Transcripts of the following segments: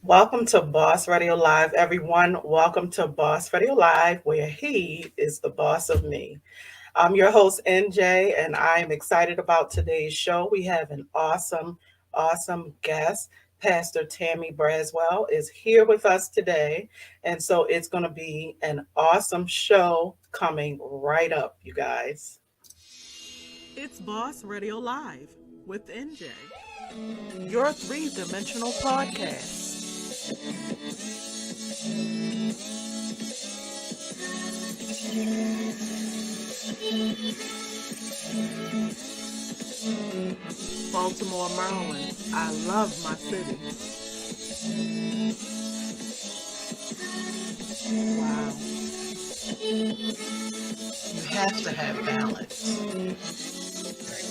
Welcome to Boss Radio Live, everyone. Welcome to Boss Radio Live, where he is the boss of me. I'm your host, NJ, and I'm excited about today's show. We have an awesome guest. Pastor Tammy Braswell is here with us today. And so it's going to be an awesome show coming right up, you guys. It's Boss Radio Live with NJ, your three-dimensional podcast. Baltimore, Maryland. I love my city. Wow. You have to have balance.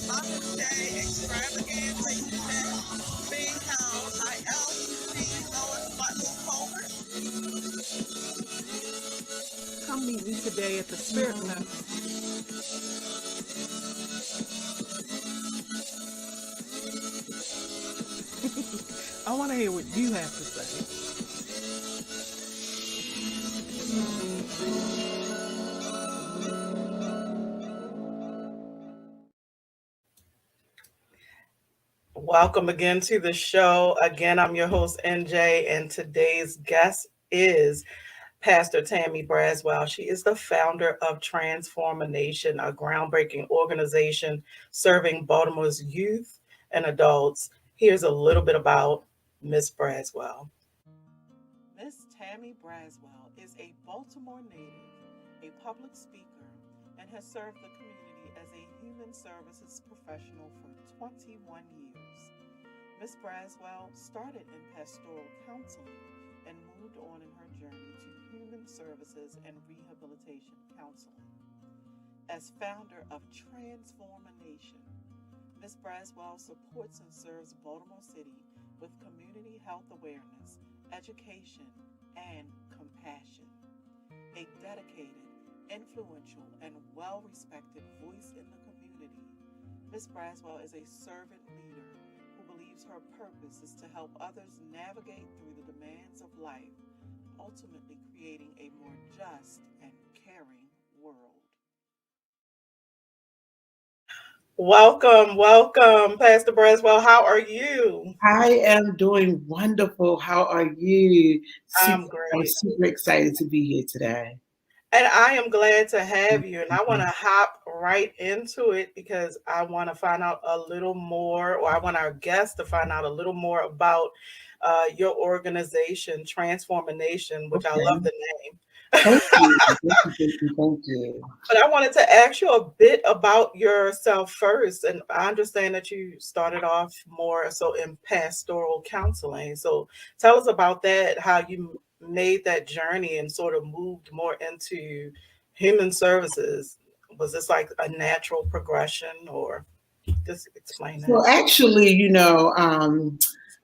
Mother's Day extravaganza event being held by LCC Lois Butler Colbert. Come meet me today at the Spirit Center. I want to hear what you have to say. Welcome again to the show. Again, I'm your host, NJ, and today's guest is Pastor Tammy Braswell. She is the founder of Transformation, a groundbreaking organization serving Baltimore's youth and adults. Here's a little bit about Miss Braswell. Miss Tammy Braswell is a Baltimore native, a public speaker, and has served the community as a human services professional for 21 years. Miss Braswell started in pastoral counseling and moved on in her journey to human services and rehabilitation counseling. As founder of Transformation, Miss Braswell supports and serves Baltimore City with community health awareness, education, and compassion. A dedicated, influential, and well-respected voice in the community, Miss Braswell is a servant leader who believes her purpose is to help others navigate through the demands of life, ultimately creating a more just and caring world. Welcome, Pastor Braswell. How are you? I am doing wonderful. How are you? I'm I'm great. super excited to be here today. And I am glad to have you. And I want to hop right into it because I want to find out a little more, or I want our guests to find out a little more about your organization, Transformation, which I love Okay. the name. Thank you. Thank you. But I wanted to ask you a bit about yourself first. And I understand that you started off more so in pastoral counseling. So tell us about that, how you made that journey and sort of moved more into human services. Was this like a natural progression or just explain that? So actually,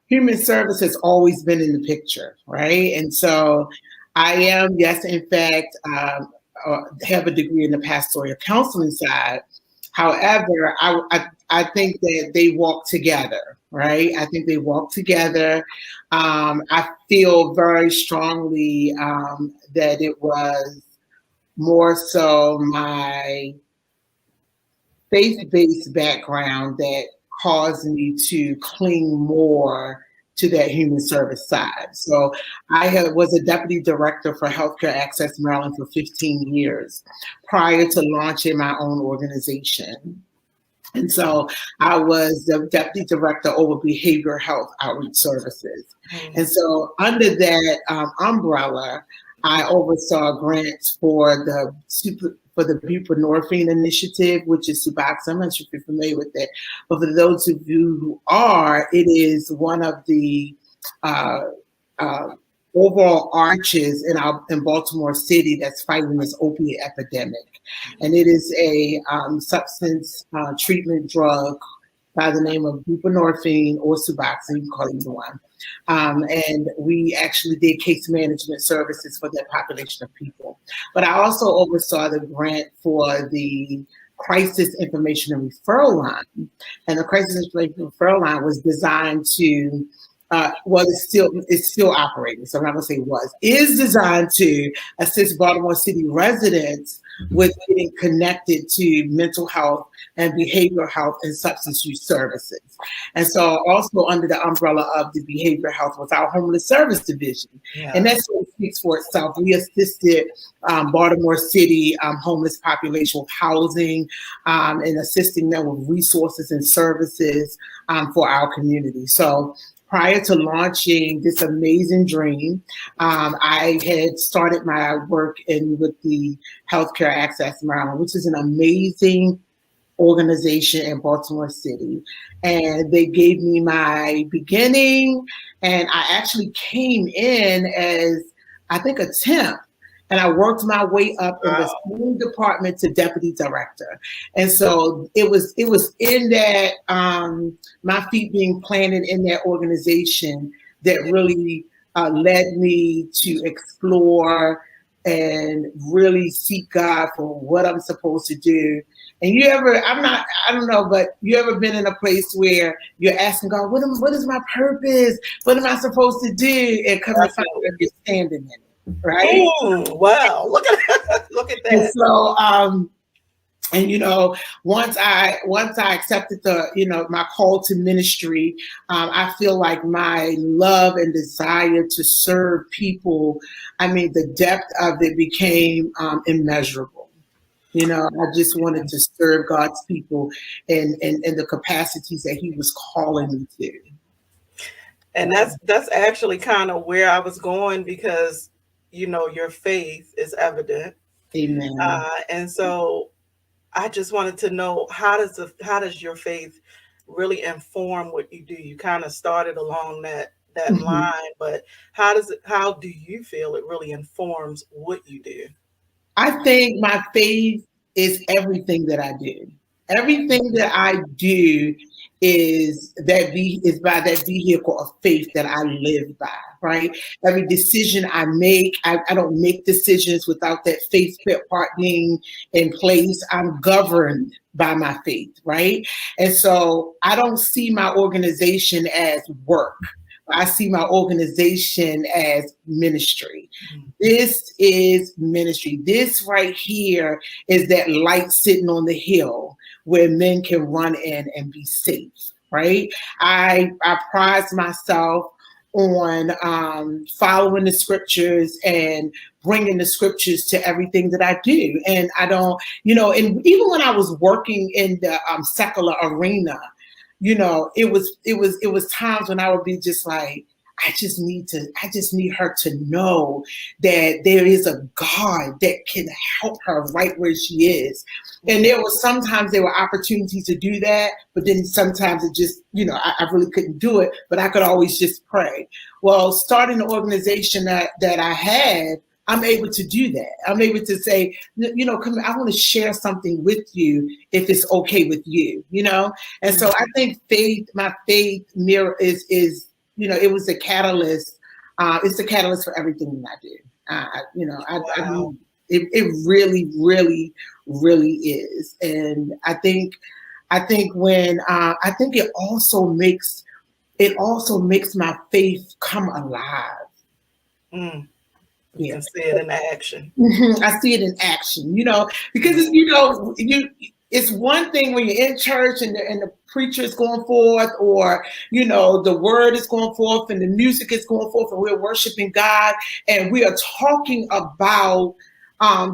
human service has always been in the picture, right? And so I am, yes, in fact, have a degree in the pastoral counseling side. However, I think that they walk together, right? I think they walk together. I feel very strongly that it was more so my faith-based background that caused me to cling more to that human service side. So was a deputy director for Healthcare Access Maryland for 15 years prior to launching my own organization. And so I was the deputy director over behavioral health outreach services. And so under that umbrella, I oversaw grants for the Buprenorphine Initiative, which is Suboxone. I'm not sure if you're familiar with that, but for those of you who are, it is one of the uh, uh, overall arches in Baltimore City that's fighting this opiate epidemic, and it is a substance treatment drug by the name of buprenorphine or Suboxone, you can call it either one. And we actually did case management services for that population of people. But I also oversaw the grant for the Crisis Information and Referral Line. And the Crisis Information and Referral Line was designed to well, it's still operating, so I'm not going to say was, is designed to assist Baltimore City residents with getting connected to mental health and behavioral health and substance use services. And so also under the umbrella of the behavioral health with our homeless service division. Yeah. And that sort of speaks for itself. We assisted Baltimore City homeless population with housing and assisting them with resources and services for our community. So prior to launching this amazing dream, I had started my work with the Healthcare Access Maryland, which is an amazing organization in Baltimore City. And they gave me my beginning, and I actually came in as, I think, a temp. And I worked my way up in the same department to deputy director. And so it was in that, my feet being planted in that organization that really led me to explore and really seek God for what I'm supposed to do. And I don't know, but you ever been in a place where you're asking God, what is my purpose? What am I supposed to do? And come to find out you're standing in it. Right? Wow! Look at that. And so, once I accepted my call to ministry, I feel like my love and desire to serve people, the depth of it became immeasurable. I just wanted to serve God's people in the capacities that He was calling me to. And that's actually kind of where I was going, because your faith is evident. Amen. And so I just wanted to know, how does your faith really inform what you do? You kind of started along that line, but how do you feel it really informs what you do? I think my faith is everything that I do. Everything that I do is by that vehicle of faith that I live by, right? Every decision I make, I don't make decisions without that faith part being in place. I'm governed by my faith, right? And so I don't see my organization as work. I see my organization as ministry. This is ministry. This right here is that light sitting on the hill where men can run in and be safe, right? I prize myself on following the scriptures and bringing the scriptures to everything that I do. And I don't, and even when I was working in the secular arena, it was times when I would be just like, I just need her to know that there is a God that can help her right where she is. And there were opportunities to do that, but then sometimes it just, I really couldn't do it, but I could always just pray. Well, starting the organization that I had, I'm able to do that. I'm able to say, come, I want to share something with you if it's okay with you, And so I think my faith mirror is it was a catalyst. It's a catalyst for everything that I do. It really, really, really is. And I think when I think it also makes my faith come alive. You can see it in action. I see it in action, because it's one thing when you're in church and the preacher is going forth, or the word is going forth and the music is going forth, and we're worshiping God and we are talking about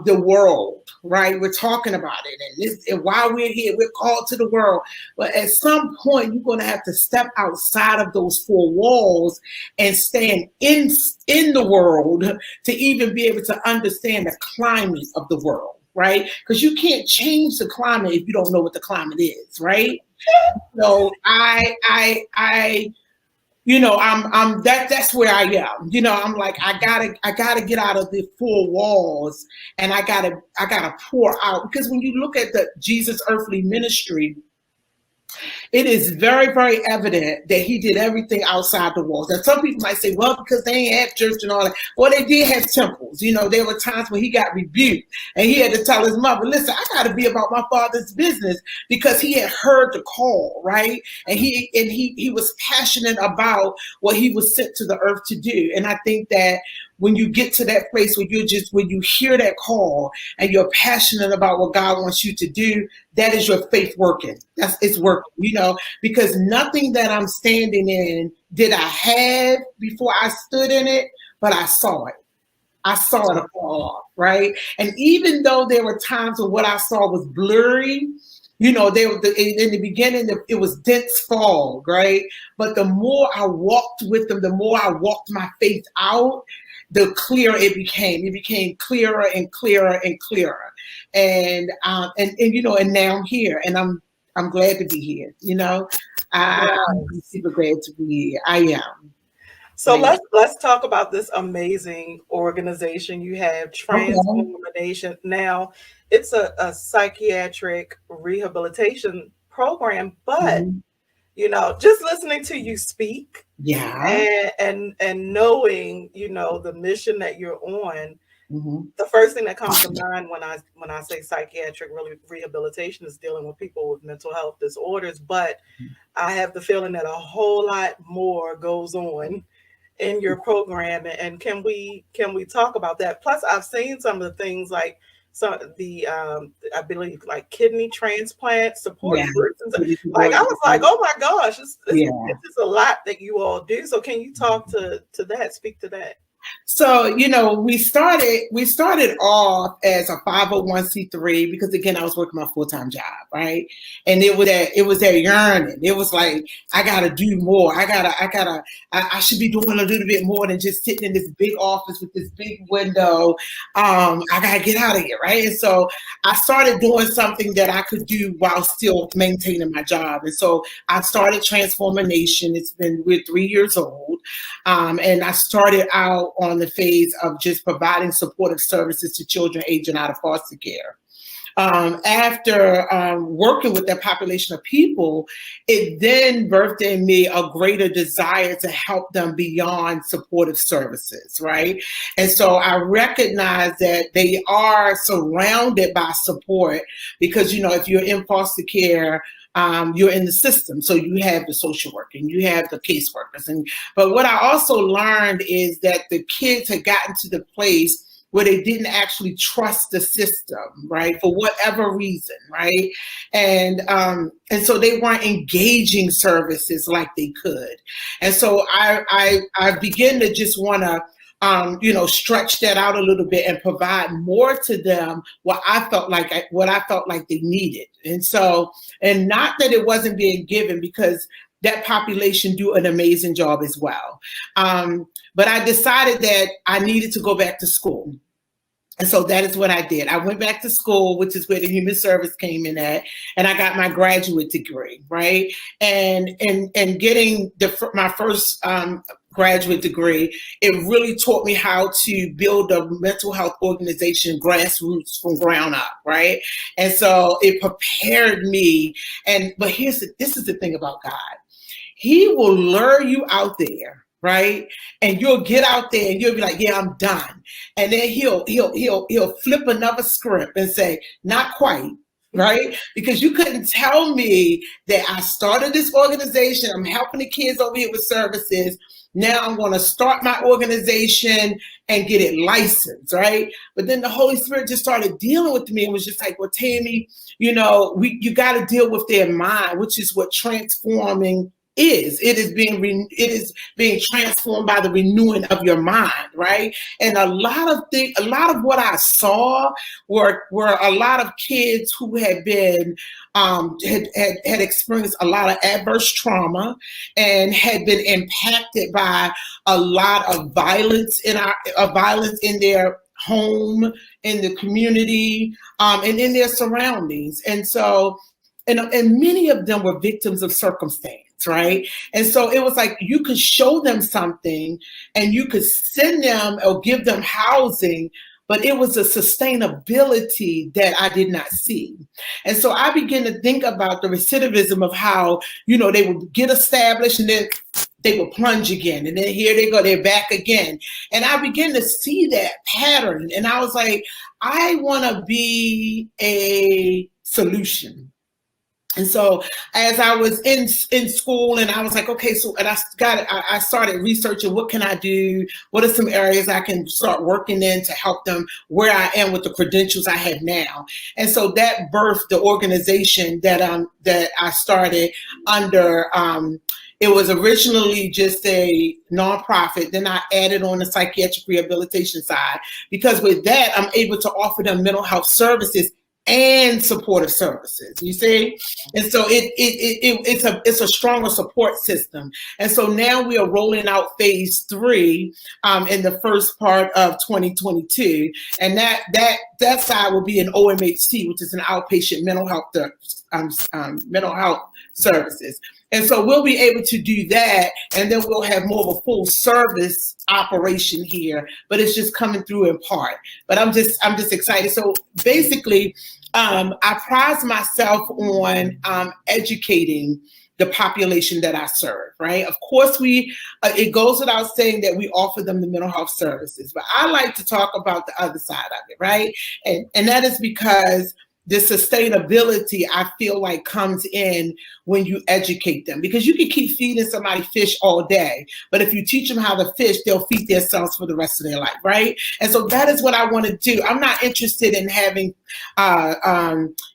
the world, right? We're talking about it, and while we're here, we're called to the world. But at some point, you're going to have to step outside of those four walls and stand in the world to even be able to understand the climate of the world, right? Because you can't change the climate if you don't know what the climate is, right? So that's where I am. I'm like, I gotta get out of the four walls, and I gotta pour out. Because when you look at the Jesus earthly ministry, It is very, very evident that he did everything outside the walls. And some people might say, well, because they ain't had church and all that. Well, they did have temples. You know, there were times when he got rebuked and he had to tell his mother, listen, I got to be about my father's business, because he had heard the call, right? And he was passionate about what he was sent to the earth to do. And I think that when you get to that place where when you hear that call and you're passionate about what God wants you to do, that is your faith working. It's working, you know, because nothing that I'm standing in did I have before I stood in it, but I saw it. I saw it fall off, right? And even though there were times when what I saw was blurry, you know, in the beginning, it was dense fog, right? But the more I walked with them, the more I walked my faith out, the clearer it became. It became clearer and clearer and clearer. And you know, and now I'm here, and I'm glad to be here. You know, I'm super glad to be here. I am. So let's talk about this amazing organization you have, Transform Nation. Now, it's a psychiatric rehabilitation program, but you know, just listening to you speak, and knowing, you know, the mission that you're on, the first thing that comes to mind when I say psychiatric rehabilitation is dealing with people with mental health disorders, but I have the feeling that a whole lot more goes on in your program, and can we talk about that? Plus, I've seen some of the things like I believe like kidney transplant support groups. Like I was like, oh my gosh, it's just a lot that you all do. So can you talk to that? Speak to that. So, you know, we started off as a 501c3 because, again, I was working my full-time job, right? And it was that yearning. It was like, I got to do more. I should be doing a little bit more than just sitting in this big office with this big window. I got to get out of here, right? And so I started doing something that I could do while still maintaining my job. And so I started Transform Nation. We're 3 years old. And I started out on the phase of just providing supportive services to children aging out of foster care. After working with that population of people, it then birthed in me a greater desire to help them beyond supportive services, right? And so I recognize that they are surrounded by support because, you know, if you're in foster care, you're in the system. So you have the social work and you have the caseworkers. But what I also learned is that the kids had gotten to the place where they didn't actually trust the system, right? For whatever reason, right? And so they weren't engaging services like they could. And so I began to just want to stretch that out a little bit and provide more to them what I felt like they needed. And so, and not that it wasn't being given, because that population do an amazing job as well. But I decided that I needed to go back to school. And so that is what I did. I went back to school, which is where the human service came in at, and I got my graduate degree, right? And getting my first graduate degree, it really taught me how to build a mental health organization grassroots from ground up, right? And so it prepared me. But this is the thing about God. He will lure you out there, right? And you'll get out there and you'll be like, yeah, I'm done. And then he'll flip another script and say, not quite, right? Because you couldn't tell me that I started this organization. I'm helping the kids over here with services. Now I'm going to start my organization and get it licensed, right? But then the Holy Spirit just started dealing with me and was just like, well, Tammy, you got to deal with their mind, which is what transforming is. It is being transformed by the renewing of your mind, right? And a lot of what I saw were a lot of kids who had been had experienced a lot of adverse trauma and had been impacted by a lot of violence in their home, in the community, and in their surroundings. And so, and many of them were victims of circumstance. Right. And so it was like you could show them something and you could send them or give them housing, but it was a sustainability that I did not see. And so I began to think about the recidivism of how, they would get established and then they would plunge again. And then here they go, they're back again. And I began to see that pattern. And I was like, I want to be a solution. And so as I was in school, and I was like, okay, so, and I started researching, what can I do? What are some areas I can start working in to help them where I am with the credentials I have now? And so that birthed the organization that I started under. It was originally just a nonprofit. Then I added on the psychiatric rehabilitation side, because with that, I'm able to offer them mental health services and supportive services, you see? And so it's a stronger support system. And so now we are rolling out phase 3 in the first part of 2022. And that side will be an OMHT, which is an outpatient mental health services. And so we'll be able to do that, and then we'll have more of a full service operation here, but it's just coming through in part. But I'm just excited. So basically, I prize myself on educating the population that I serve, right? Of course, it goes without saying that we offer them the mental health services, but I like to talk about the other side of it, right? And that is because the sustainability, I feel like, comes in when you educate them, because you can keep feeding somebody fish all day, but if you teach them how to fish, they'll feed themselves for the rest of their life, right? And so that is what I want to do. I'm not interested in having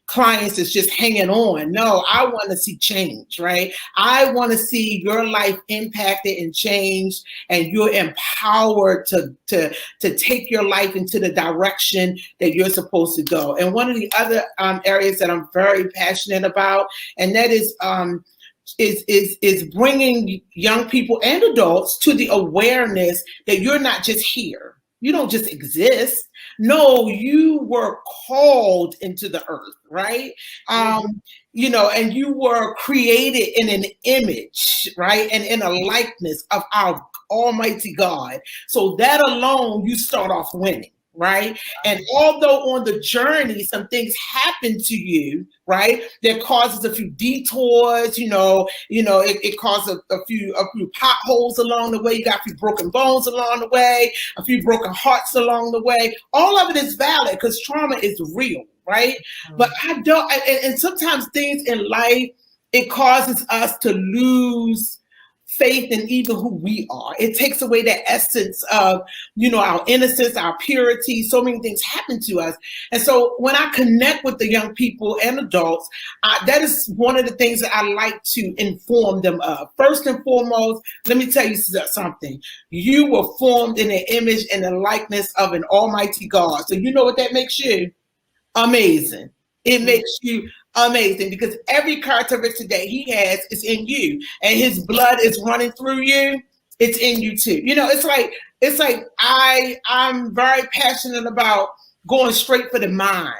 clients that's just hanging on. No, I want to see change, right? I want to see your life impacted and changed, and you're empowered to take your life into the direction that you're supposed to go. And one of the other areas that I'm very passionate about, and that is bringing young people and adults to the awareness that you're not just here. You don't just exist. No, you were called into the earth, right? And you were created in an image, right? And in a likeness of our Almighty God. So that alone, you start off winning, right? And although on the journey, some things happen to you, right, that causes a few detours, it causes a few potholes along the way. You got a few broken bones along the way, a few broken hearts along the way. All of it is valid because trauma is real, right? But and sometimes things in life, it causes us to lose faith in even who we are. It takes away that essence of, our innocence, our purity. So many things happen to us. And so when I connect with the young people and adults, that is one of the things that I like to inform them of. First and foremost, let me tell you something. You were formed in the image and the likeness of an Almighty God. So you know what that makes you? Amazing. It makes you amazing, because every characteristic that he has is in you, and his blood is running through you. It's in you too. It's like I'm very passionate about going straight for the mind,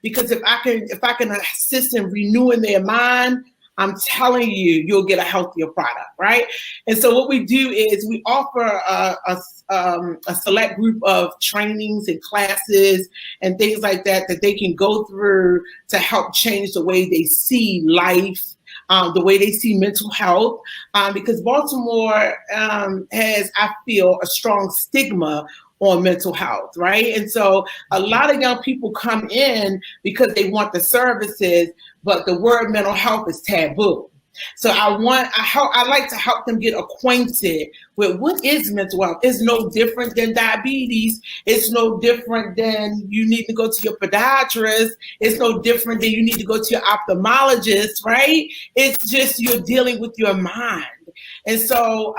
because if I can assist in renewing their mind, I'm telling you, you'll get a healthier product, right? And so what we do is we offer a select group of trainings and classes and things like that they can go through to help change the way they see life, the way they see mental health, because Baltimore has, I feel, a strong stigma on mental health, right? And so a lot of young people come in because they want the services, but the word mental health is taboo. So I like to help them get acquainted with what is mental health. It's no different than diabetes. It's no different than you need to go to your podiatrist. It's no different than you need to go to your ophthalmologist, right? It's just you're dealing with your mind. And so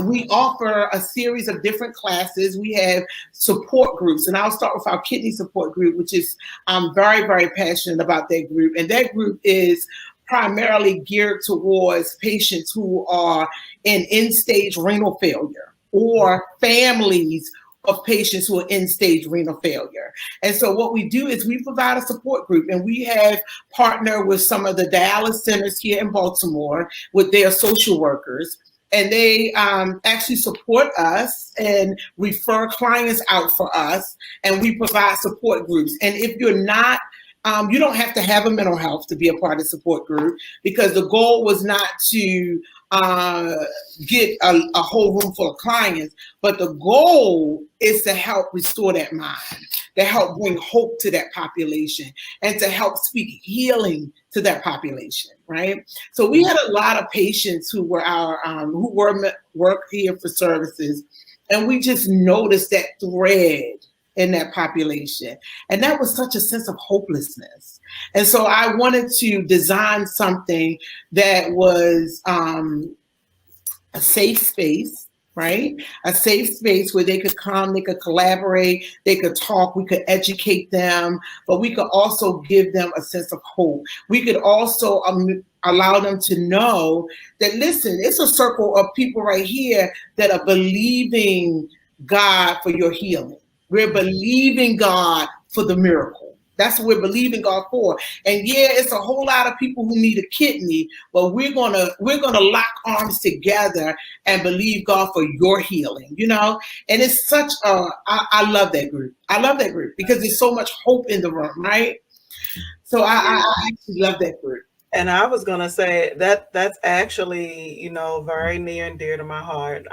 we offer a series of different classes. We have support groups, and I'll start with our kidney support group, which is I'm very, very passionate about that group. And that group is primarily geared towards patients who are in end-stage renal failure or families of patients who are end-stage renal failure. And so what we do is we provide a support group, and we have partnered with some of the dialysis centers here in Baltimore with their social workers. and they actually support us and refer clients out for us, and we provide support groups. And if you're not, you don't have to have a mental health to be a part of support group, because the goal was not to get a whole room full of clients, but the goal is to help restore that mind, to help bring hope to that population, and to help speak healing to that population, right? So we had a lot of patients who were work here for services, and we just noticed that thread in that population, and that was such a sense of hopelessness. And so I wanted to design something that was a safe space, right? A safe space where they could come, they could collaborate, they could talk, we could educate them, but we could also give them a sense of hope. We could also allow them to know that, listen, it's a circle of people right here that are believing God for your healing. We're believing God for the miracle. That's what we're believing God for. And yeah, it's a whole lot of people who need a kidney, but we're gonna lock arms together and believe God for your healing, you know? And it's such I love that group. I love that group because there's so much hope in the room, right? So I actually love that group. And I was gonna say that's actually, you know, very near and dear to my heart.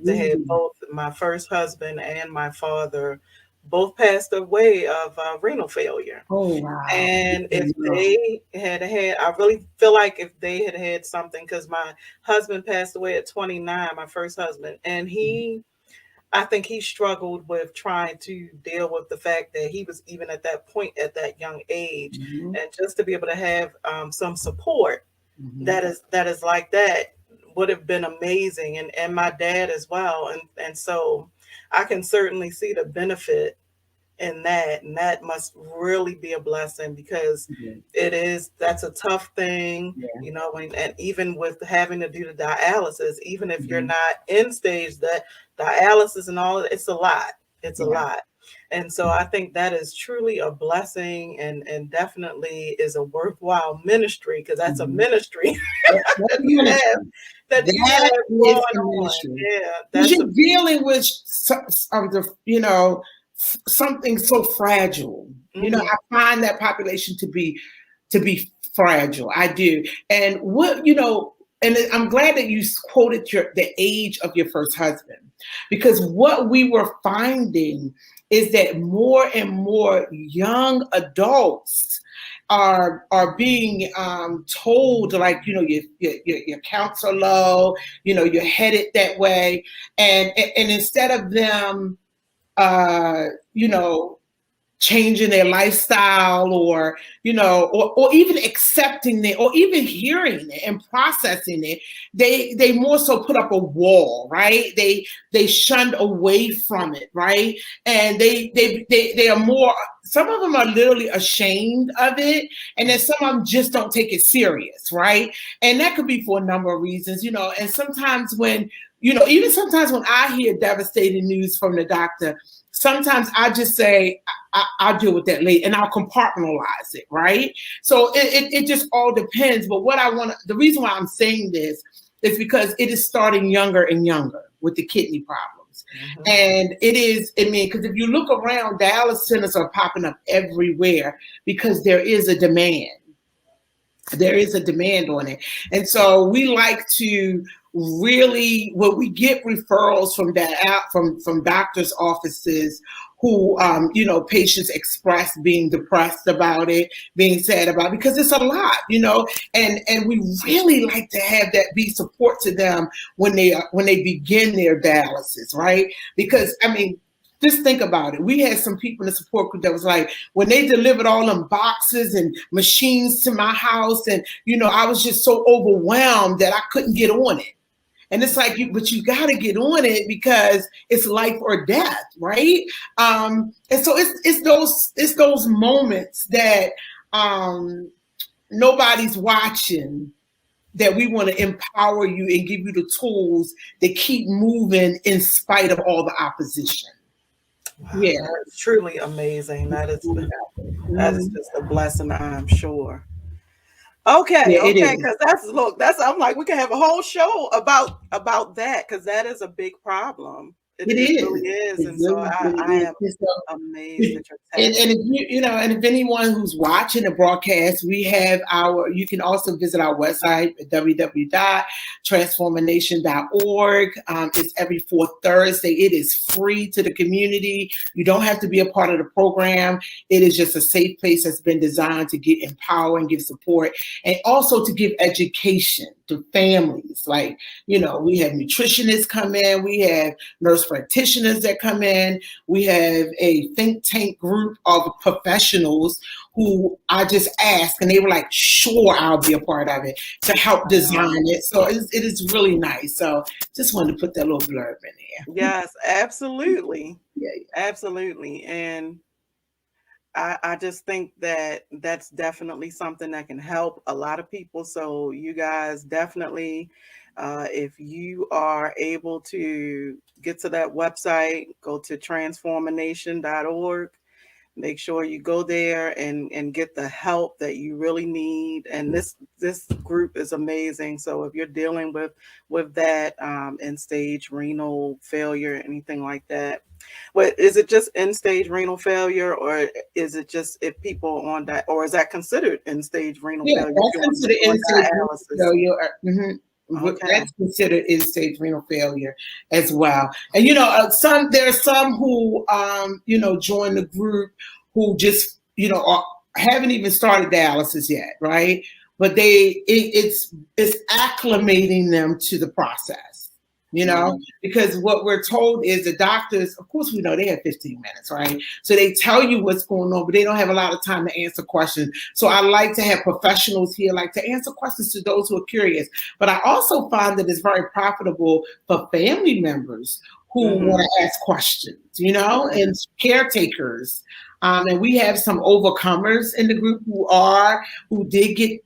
They had both my first husband and my father both passed away of renal failure. Oh wow! And if they had, I really feel like if they had had something, because my husband passed away at 29, my first husband, and I think he struggled with trying to deal with the fact that he was even at that point at that young age, and just to be able to have some support that is like that would have been amazing, and my dad as well, and so I can certainly see the benefit in that, and that must really be a blessing, because that's a tough thing, you know, and even with having to do the dialysis, even if you're not in stage, that dialysis and all, it's a lot. It's a lot. And so I think that is truly a blessing, and definitely is a worthwhile ministry, because that's a ministry that you have going on. Yeah, that's you're dealing with you know, something so fragile. You know, I find that population to be fragile. I do. And what, you know, and I'm glad that you quoted the age of your first husband, because what we were finding is that more and more young adults are being told, like, you know, your counts are low, you know, you're headed that way, and instead of them you know, changing their lifestyle, or, you know, or even accepting it, or even hearing it and processing it, they more so put up a wall, right? They shunned away from it, right? And they are more, some of them are literally ashamed of it, and then some of them just don't take it serious, right? And that could be for a number of reasons, you know. And sometimes when, you know, even sometimes when I hear devastating news from the doctor, sometimes I just say, I'll deal with that later, and I'll compartmentalize it, right? So it just all depends. But what the reason why I'm saying this is because it is starting younger and younger with the kidney problems. And because if you look around, dialysis centers are popping up everywhere because there is a demand. There is a demand on it. And so we like to really, when we get referrals from doctors' offices who, you know, patients express being depressed about it, being sad about it, because it's a lot, you know, and we really like to have that be support to them when they begin their dialysis, right? Because, I mean, just think about it. We had some people in the support group that was like, when they delivered all them boxes and machines to my house, and, you know, I was just so overwhelmed that I couldn't get on it. And it's like, but you got to get on it because it's life or death, right? And so it's those moments that nobody's watching, that we want to empower you and give you the tools to keep moving in spite of all the opposition. Wow, yeah, that's truly amazing. That is just a blessing, I'm sure. Okay, Yeah, it okay, is. because I'm like, we can have a whole show about that, because that is a big problem. It It really is. is, It and so really, I really I is. am And so, amazed if, that you're and tackling. if and if anyone who's watching the broadcast, you can also visit our website at www.transformination.org. It's every fourth Thursday. It is free to the community. You don't have to be a part of the program. It is just a safe place that's been designed to get empower and give support, and also to give education to families. Like, we have nutritionists come in, we have nurse practitioners that come in, we have a think tank group of professionals who I just asked, and they were like, sure, I'll be a part of it to help design it. So it is really nice. So just wanted to put that little blurb in there. Yes, absolutely, Yeah. absolutely, and I just think that that's definitely something that can help a lot of people. So you guys definitely, if you are able to get to that website, go to transformination.org. Make sure you go there and get the help that you really need. And this group is amazing. So if you're dealing with that end stage renal failure, anything like that, what is it, just end stage renal failure, or is it just if people on that, or is that considered end stage renal Yeah, failure if that's you're considered on end-stage renal dialysis? failure. Okay. That's considered end-stage renal failure as well. And there are some who join the group who just haven't even started dialysis yet, right? But it's acclimating them to the process. Wow. Because what we're told is the doctors, of course, we know they have 15 minutes, right? So they tell you what's going on, but they don't have a lot of time to answer questions. So I like to have professionals here, like to answer questions to those who are curious. But I also find that it's very profitable for family members who want to ask questions, Right. and caretakers. And we have some overcomers in the group who did get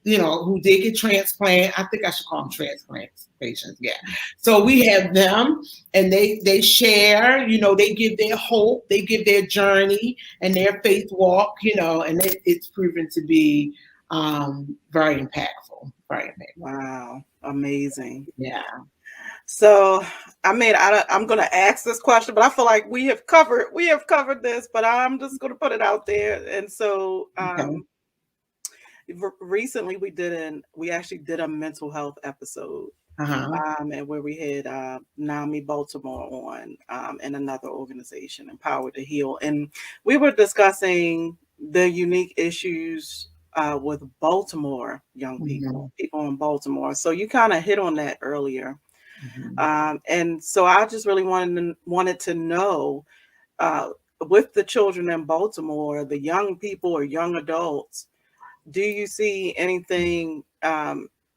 transplant. I think I should call them transplant patients. Yeah. So we have them, and they share. They give their hope, they give their journey and their faith walk. And it's proven to be very impactful. Very impactful. Wow. Amazing. Yeah. So, I'm going to ask this question, but I feel like we have covered this, but I'm just going to put it out there. And so, Okay. recently we actually did a mental health episode, Uh-huh. and where we had NAMI Baltimore on, and another organization, Empowered to Heal, and we were discussing the unique issues with Baltimore young Mhm. people in Baltimore. So you kind of hit on that earlier. Mhm. And so I just really wanted to know, uh, with the children in Baltimore, the young people or young adults, do you see anything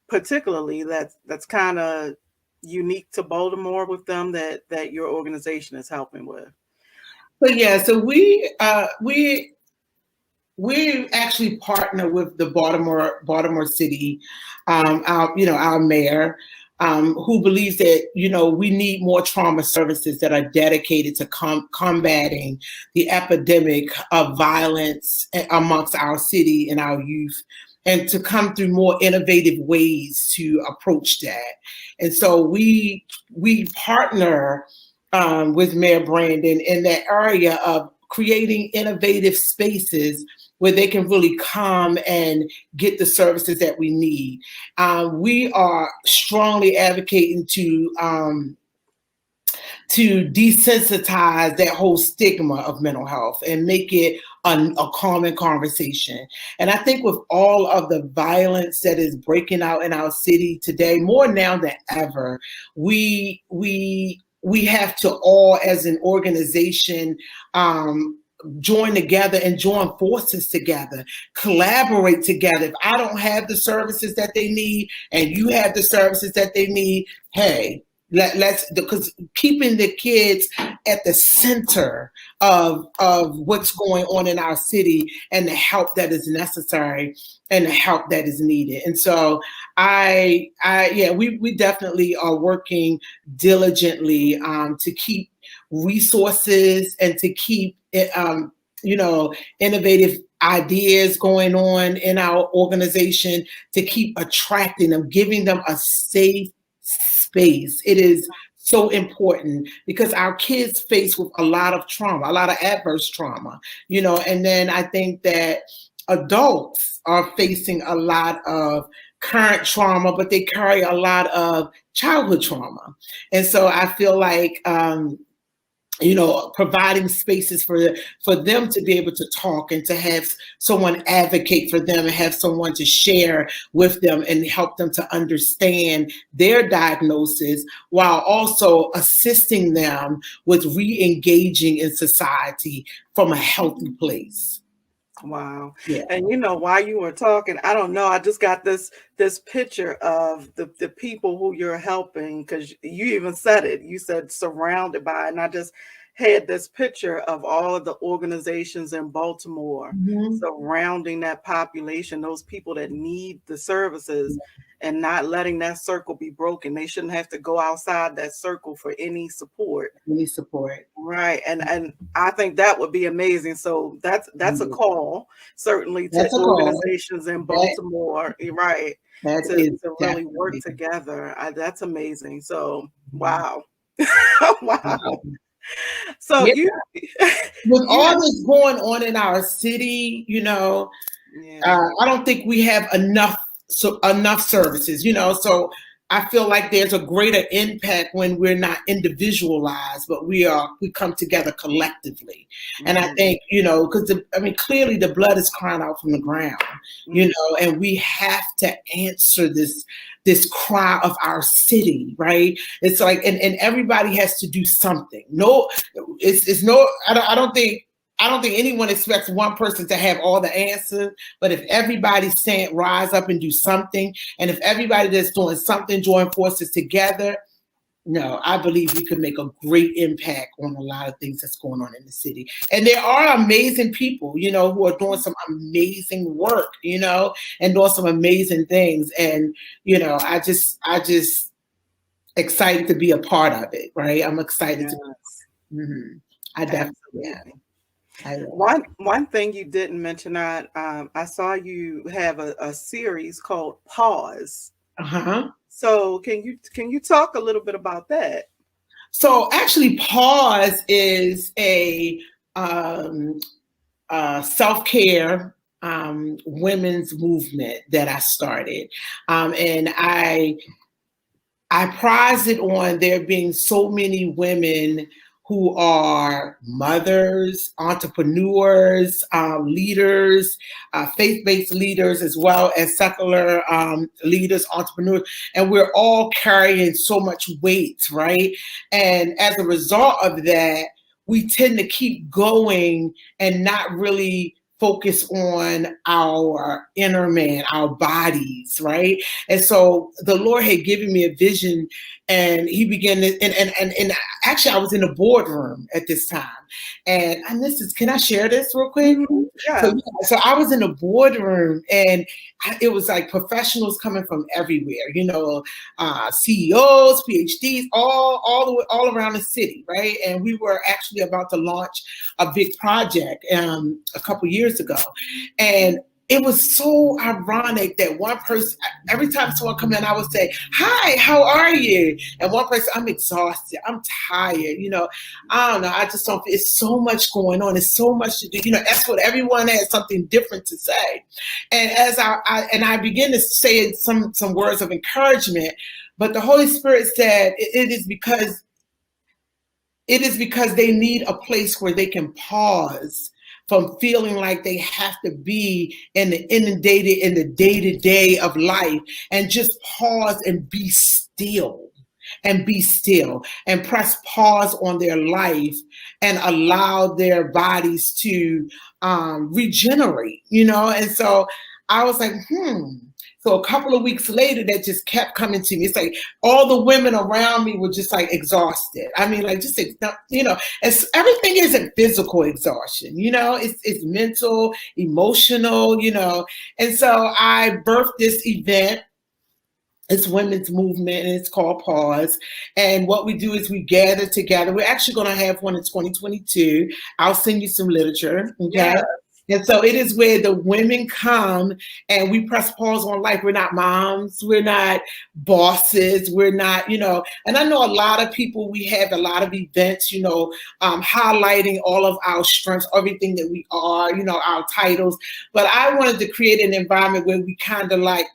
particularly that's kind of unique to Baltimore with them that your organization is helping with? So yeah, so we actually partner with the Baltimore City, our mayor, who believes that we need more trauma services that are dedicated to combating the epidemic of violence amongst our city and our youth, and to come through more innovative ways to approach that. And so we partner with Mayor Brandon in that area of creating innovative spaces where they can really come and get the services that we need. We are strongly advocating to desensitize that whole stigma of mental health and make it a common conversation. And I think with all of the violence that is breaking out in our city today, more now than ever, we have to all, as an organization, join together and join forces together, collaborate together. If I don't have the services that they need and you have the services that they need, hey, let's, because keeping the kids at the center of what's going on in our city and the help that is necessary and the help that is needed. And so we definitely are working diligently to keep resources and to keep innovative ideas going on in our organization to keep attracting them, giving them a safe space. It is so important because our kids face with a lot of trauma, a lot of adverse trauma, and then I think that adults are facing a lot of current trauma, but they carry a lot of childhood trauma. And so I feel like, providing spaces for them to be able to talk and to have someone advocate for them and have someone to share with them and help them to understand their diagnosis while also assisting them with re-engaging in society from a healthy place. Wow. Yeah. And while you were talking, I don't know, I just got this picture of the people who you're helping, because you even said it. You said surrounded by, and I just had this picture of all of the organizations in Baltimore surrounding that population, those people that need the services, and not letting that circle be broken. They shouldn't have to go outside that circle for any support. Right. And I think that would be amazing. So that's a call, certainly, to organizations in Baltimore, right, to really work together. That's amazing. So wow. Wow. So with all this going on in our city, I don't think we have enough services, so I feel like there's a greater impact when we're not individualized, but we come together collectively. And I think, because clearly the blood is crying out from the ground, and we have to answer this cry of our city, right? It's like, and everybody has to do something. I don't think anyone expects one person to have all the answers, but if everybody rise up and do something, and if everybody that's doing something join forces together, I believe we could make a great impact on a lot of things that's going on in the city. And there are amazing people, who are doing some amazing work, and doing some amazing things. And, I just excited to be a part of it, right? I'm excited to. I definitely am. One thing you didn't mention, I saw you have a series called Pause. So can you talk a little bit about that? So actually, Pause is a self-care women's movement that I started, and I prize it on there being so many women who are mothers, entrepreneurs, leaders, faith-based leaders, as well as secular leaders, entrepreneurs, and we're all carrying so much weight, right? And as a result of that, we tend to keep going and not really focus on our inner man, our bodies, right? And so the Lord had given me a vision, and he began to, and actually I was in a boardroom at this time. And this is, can I share this real quick? Yeah. So I was in a boardroom, and it was like professionals coming from everywhere, CEOs, PhDs, all around the city, right? And we were actually about to launch a big project a couple years ago. And it was so ironic that one person, every time someone come in, I would say, "Hi, how are you?" And one person, "I'm exhausted. I'm tired. I don't know. I just don't. It's so much going on. It's so much to do. That's what everyone has something different to say." And as I begin to say some words of encouragement, but the Holy Spirit said it is because they need a place where they can pause from feeling like they have to be inundated in the day-to-day of life, and just pause and be still and press pause on their life and allow their bodies to regenerate, And so I was like, So a couple of weeks later, that just kept coming to me. It's like all the women around me were just like exhausted. Everything isn't physical exhaustion, it's mental, emotional, And so I birthed this event. It's women's movement, and it's called Pause. And what we do is we gather together. We're actually going to have one in 2022. I'll send you some literature. Okay. Yes. And so it is where the women come and we press pause on life. We're not moms. We're not bosses. We're not, and I know a lot of people, we have a lot of events, highlighting all of our strengths, everything that we are, our titles. But I wanted to create an environment where we kind of like,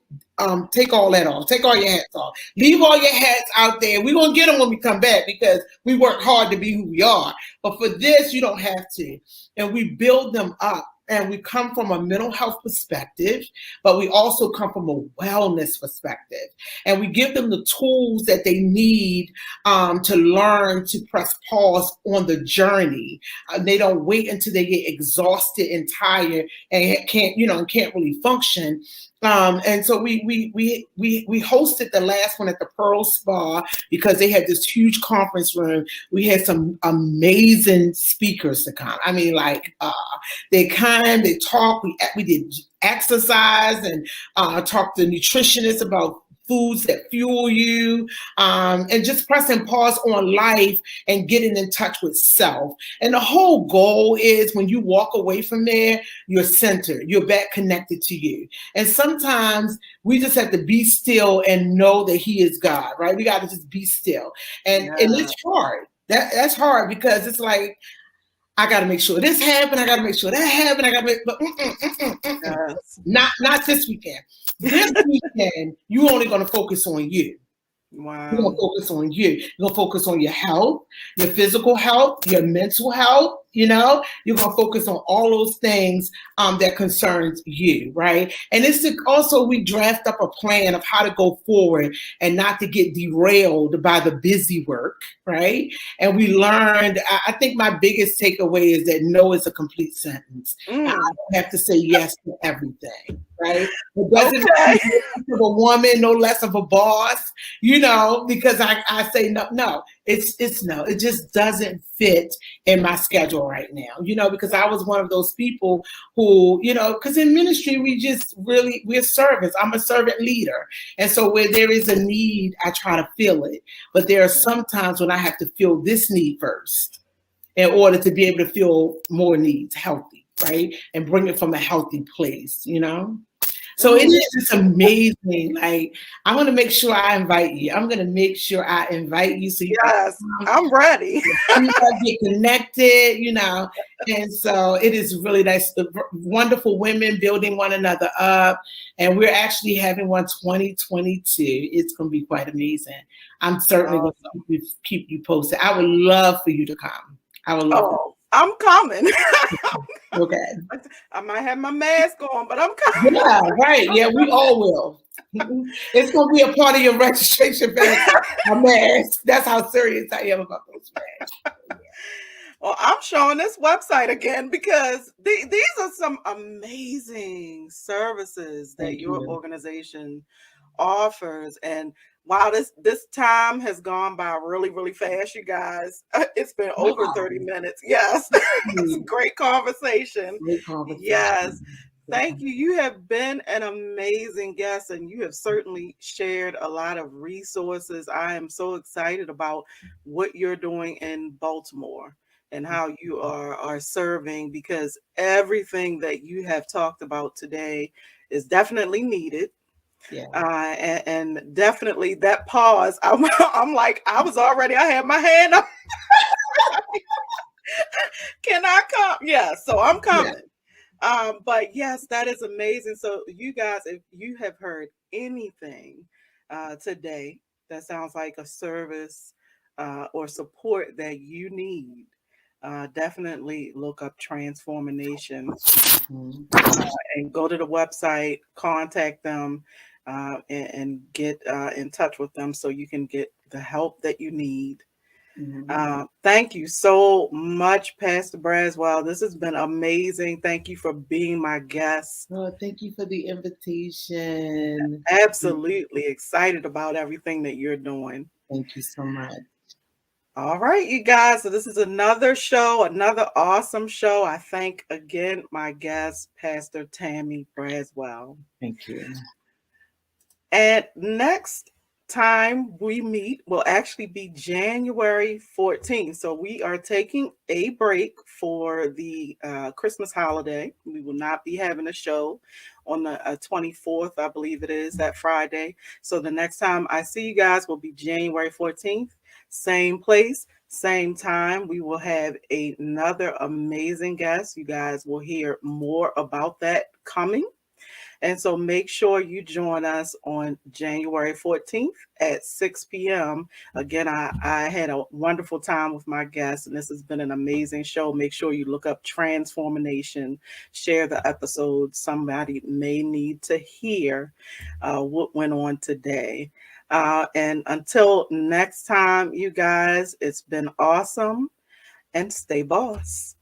take all that off. Take all your hats off. Leave all your hats out there. We're going to get them when we come back because we work hard to be who we are. But for this, you don't have to. And we build them up. And we come from a mental health perspective, but we also come from a wellness perspective. And we give them the tools that they need to learn to press pause on the journey. They don't wait until they get exhausted and tired and can't really function. And so we hosted the last one at the Pearl Spa because they had this huge conference room. We had some amazing speakers to come. I mean, they came, they talked, we did exercise and talked to nutritionists about foods that fuel you, and just pressing pause on life and getting in touch with self. And the whole goal is when you walk away from there, you're centered, you're back connected to you. And sometimes we just have to be still and know that He is God, right? We got to just be still. And it's hard. That's hard because it's like, I got to make sure this happened. I got to make sure that happened. I got to make, but yes. Not this weekend. This weekend, you're only going to focus on you. Wow. You're going to focus on you. You're going to focus on your health, your physical health, your mental health. You're going to focus on all those things that concerns you, right? And it's also, we draft up a plan of how to go forward and not to get derailed by the busy work, right? And we learned, I think my biggest takeaway is that no is a complete sentence. I don't have to say yes to everything, right? It doesn't make me less of a woman, no less of a boss, because I say no. It's no. It just doesn't fit in my schedule right now, because I was one of those people who, because in ministry, we're servants. I'm a servant leader. And so where there is a need, I try to fill it. But there are some times when I have to fill this need first in order to be able to fill more needs healthy, right? And bring it from a healthy place, So it is just amazing. Like, I want to make sure I invite you. I'm going to make sure I invite you. So I'm ready. Get connected, And so it is really nice. The wonderful women building one another up. And we're actually having one 2022. It's going to be quite amazing. I'm certainly going to keep you posted. I would love for you to come. I would love I'm coming. Okay. I might have my mask on, but I'm coming. Yeah, right. Yeah, we all will. It's going to be a part of your registration for a mask. That's how serious I am about those masks. Yeah. Well, I'm showing this website again because these are some amazing services that your organization offers. And wow, this time has gone by really, really fast, you guys. It's been over 30 minutes. Yes. It's a great conversation. Yes. Thank you. You have been an amazing guest, and you have certainly shared a lot of resources. I am so excited about what you're doing in Baltimore and how you are serving, because everything that you have talked about today is definitely needed. Yeah. And definitely that pause. I'm like, I had my hand up. Can I come? Yeah, so I'm coming. Yeah. But yes, that is amazing. So you guys, if you have heard anything today that sounds like a service or support that you need, definitely look up Transformation and go to the website, contact them, and get in touch with them so you can get the help that you need. Thank you so much, Pastor Braswell. This has been amazing. Thank you for being my guest. Oh, thank you for the invitation. Absolutely excited about everything that you're doing. Thank you so much. All right, you guys. So this is another show, another awesome show. I thank again my guest, Pastor Tammy Braswell. Thank you. And next time we meet will actually be January 14th. So we are taking a break for the Christmas holiday. We will not be having a show on the 24th, I believe it is, that Friday. So the next time I see you guys will be January 14th, same place, same time. We will have another amazing guest. You guys will hear more about that coming. And so make sure you join us on January 14th at 6 p.m. Again, I had a wonderful time with my guests, and this has been an amazing show. Make sure you look up Transformation, share the episode. Somebody may need to hear what went on today. And until next time, you guys, it's been awesome, and stay boss.